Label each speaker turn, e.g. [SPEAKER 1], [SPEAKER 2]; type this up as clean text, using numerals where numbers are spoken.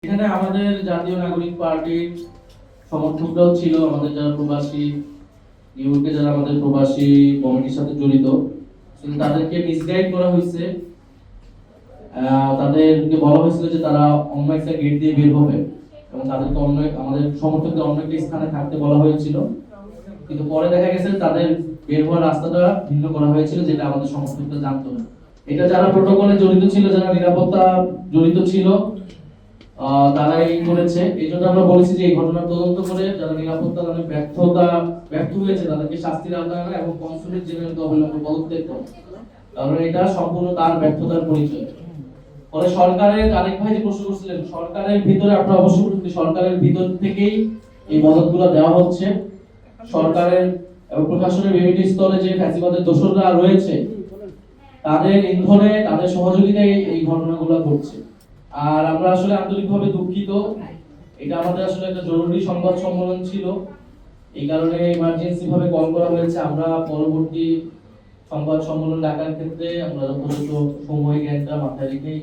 [SPEAKER 1] এখানে আমাদের জাতীয় নাগরিক পার্টির সমর্থকরাও ছিল, আমাদের যারা প্রবাসী ইউকে যারা আমাদের প্রবাসী কমিটির সাথে জড়িত, কিন্তু তাদেরকে মিসগাইড করা হয়েছে। তাদেরকে বলা হয়েছিল যে তারা অন্য একটা গেট দিয়ে বের হবে এবং তাদেরকে অন্য আমাদের সমর্থকদের অন্য একটা স্থানে থাকতে বলা হয়েছিল, কিন্তু পরে দেখা গেছে তাদের বের হওয়ার রাস্তাটা ভিন্ন করা হয়েছিল, যেটা আমাদের সমর্থকরা জানতো না। এটা যারা প্রোটোকলে জড়িত ছিল, যারা নিরাপত্তা জড়িত ছিল, তারাই করেছে। এই জন্য আমরা বলেছি যে এই ঘটনা তদন্ত করে যারা নিরাপত্তা দানে ব্যর্থ হয়েছে তাদেরকে শাস্তির আওতায় আনা এবং কনসুলেট জেনারেলকে অবিলম্বে পদত্যাগ করা, কারণ এটা সম্পূর্ণ তার ব্যর্থতার পরিচয়। পরে সরকারের আরেক ভাই যে প্রশ্ন করছিলেন, সরকারের ভিতরে আপনারা অবশ্যই বলছেন সরকারের ভিতর থেকেই এই মদতগুলো দেওয়া হচ্ছে। সরকারের এবং প্রশাসনের বিভিন্ন স্তরে যে ফ্যাসিবাদের দোসররা রয়েছে তাদের ইন্ধনে, তাদের সহযোগিতায় এই ঘটনাগুলো ঘটছে। আর আমরা আসলে আন্তরিকভাবে দুঃখিত, এটা আমাদের আসলে একটা জরুরি সংবাদ সম্মেলন ছিল, এই কারণে ইমার্জেন্সি ভাবে কল করা হয়েছে। আমরা পরবর্তী সংবাদ সম্মেলন ডাকার ক্ষেত্রে আমরা যথাযথ সময় জ্ঞানটা মাথায় রেখেই